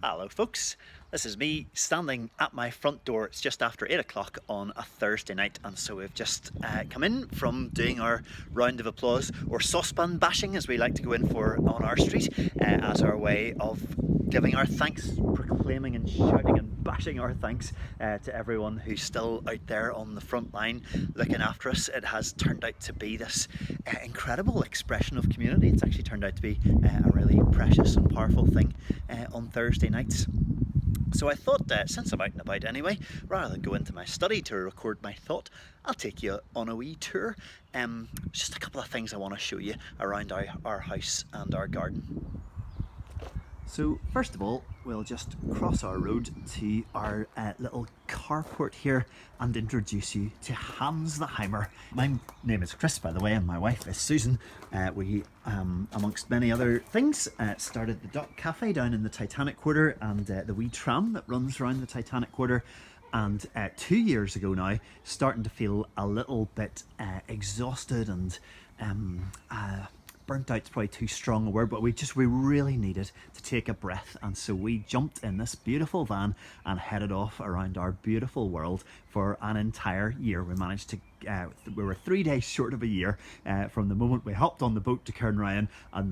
Hello folks, this is me standing at my front door. It's just after 8 o'clock on a Thursday night, and so we've just come in from doing our round of applause, or saucepan bashing as we like to go in for on our street, as our way of giving our thanks, proclaiming and shouting and bashing our thanks to everyone who's still out there on the front line looking after us. It has turned out to be this incredible expression of community. It's actually turned out to be a really precious and powerful thing on Thursday nights. So I thought, since I'm out and about anyway, rather than go into my study to record my thought, I'll take you on a wee tour. Just a couple of things I want to show you around our house and our garden. So first of all, we'll just cross our road to our little carport here and introduce you to Hans the Heimer. My name is Chris, by the way, and my wife is Susan. We, amongst many other things, started the Dock Cafe down in the Titanic Quarter and the wee tram that runs around the Titanic Quarter. And 2 years ago now, starting to feel a little bit exhausted and burnt out's probably too strong a word, but we really needed to take a breath, and so we jumped in this beautiful van and headed off around our beautiful world for an entire year. We managed to we were 3 days short of a year from the moment we hopped on the boat to Cairnryan and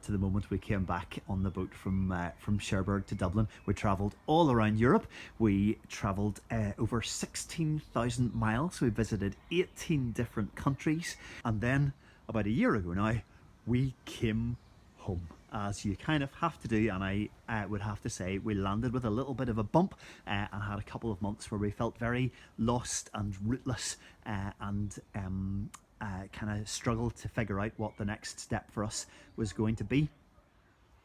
to the moment we came back on the boat from Cherbourg to Dublin. We travelled all around Europe. We travelled over 16,000 miles. We visited 18 different countries, and then about a year ago now, we came home, as you kind of have to do, and I would have to say we landed with a little bit of a bump and had a couple of months where we felt very lost and rootless and kind of struggled to figure out what the next step for us was going to be.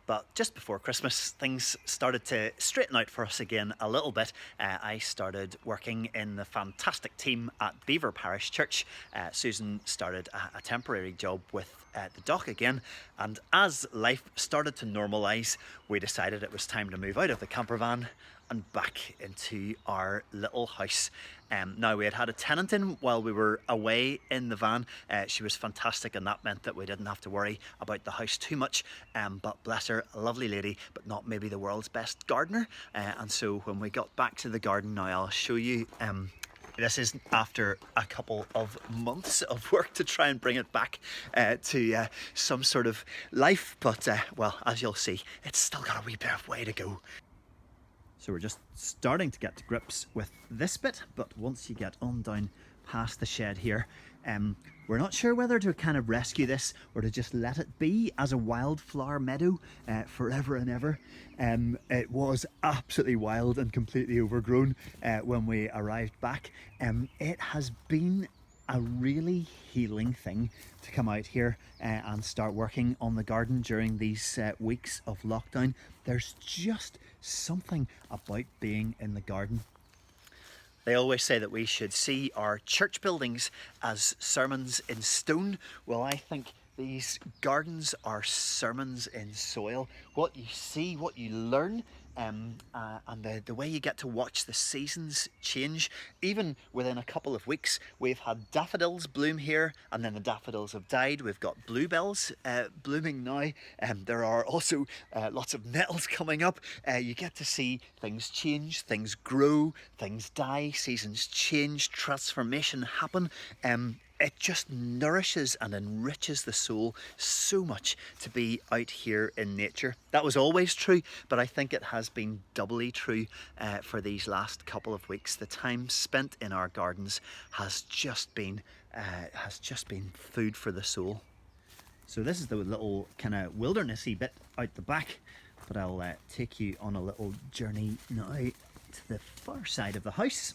But just before Christmas, things started to straighten out for us again a little bit. I started working in the fantastic team at Belvoir Parish Church. Susan started a temporary job with the Dock again. And as life started to normalise, we decided it was time to move out of the camper van and back into our little house. Now, we had a tenant in while we were away in the van. She was fantastic, and that meant that we didn't have to worry about the house too much. But bless her, a lovely lady, but not maybe the world's best gardener. And so when we got back to the garden, now I'll show you. This is after a couple of months of work to try and bring it back to some sort of life. But, well, as you'll see, it's still got a wee bit of way to go. So we're just starting to get to grips with this bit, but once you get on down past the shed here, we're not sure whether to kind of rescue this or to just let it be as a wildflower meadow forever and ever. It was absolutely wild and completely overgrown when we arrived back. It has been a really healing thing to come out here and start working on the garden during these weeks of lockdown. There's just something about being in the garden. They always say that we should see our church buildings as sermons in stone. Well, I think these gardens are sermons in soil. What you see, what you learn, and the way you get to watch the seasons change. Even within a couple of weeks, we've had daffodils bloom here, and then the daffodils have died. We've got bluebells blooming now, and there are also lots of nettles coming up. You get to see things change, things grow, things die, seasons change, transformation happen. It just nourishes and enriches the soul so much to be out here in nature. That was always true, but I think it has been doubly true for these last couple of weeks. The time spent in our gardens has just been food for the soul. So this is the little kind of wildernessy bit out the back, but I'll take you on a little journey now to the far side of the house.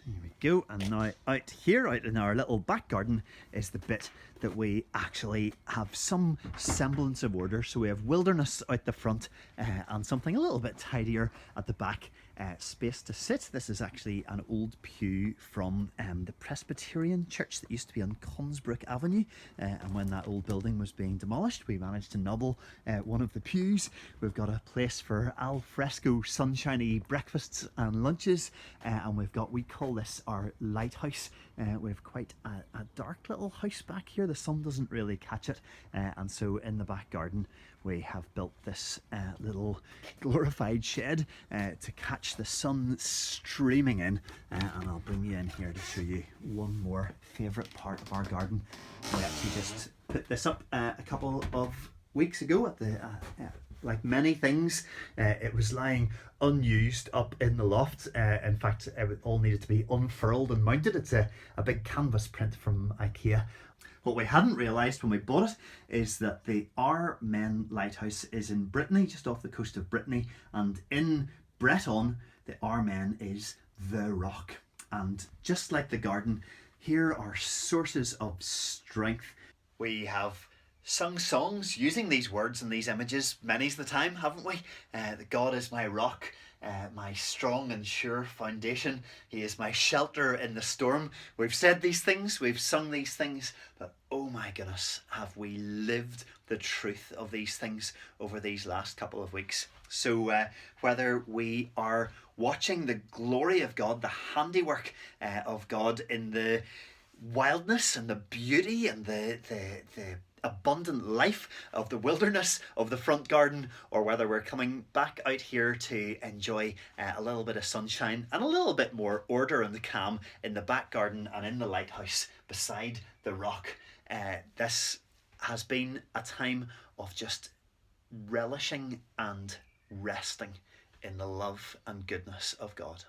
There we go, and now out here, out in our little back garden, is the bit that we actually have some semblance of order. So we have wilderness out the front and something a little bit tidier at the back. Space to sit. This is actually an old pew from the Presbyterian church that used to be on Consbrook Avenue, and when that old building was being demolished, we managed to nobble one of the pews. We've got a place for al fresco sunshiny breakfasts and lunches, and we call this our lighthouse We have quite a dark little house back here. The sun doesn't really catch it, and so in the back garden we have built this little glorified shed to catch the sun streaming in. And I'll bring you in here to show you one more favourite part of our garden. We actually just put this up a couple of weeks ago at the like many things, it was lying unused up in the loft. In fact, it all needed to be unfurled and mounted. It's a big canvas print from IKEA. What we hadn't realised when we bought it is that the Our Men lighthouse is in Brittany, just off the coast of Brittany, and in Breton, the Our Men is the rock. And just like the garden, here are sources of strength. We have sung songs using these words and these images many's the time, haven't we? That God is my rock, my strong and sure foundation. He is my shelter in the storm. We've said these things, we've sung these things, but oh my goodness, have we lived the truth of these things over these last couple of weeks. So whether we are watching the glory of God, the handiwork of God in the wildness and the beauty and the abundant life of the wilderness of the front garden, or whether we're coming back out here to enjoy a little bit of sunshine and a little bit more order and calm in the back garden and in the lighthouse beside the rock. This has been a time of just relishing and resting in the love and goodness of God.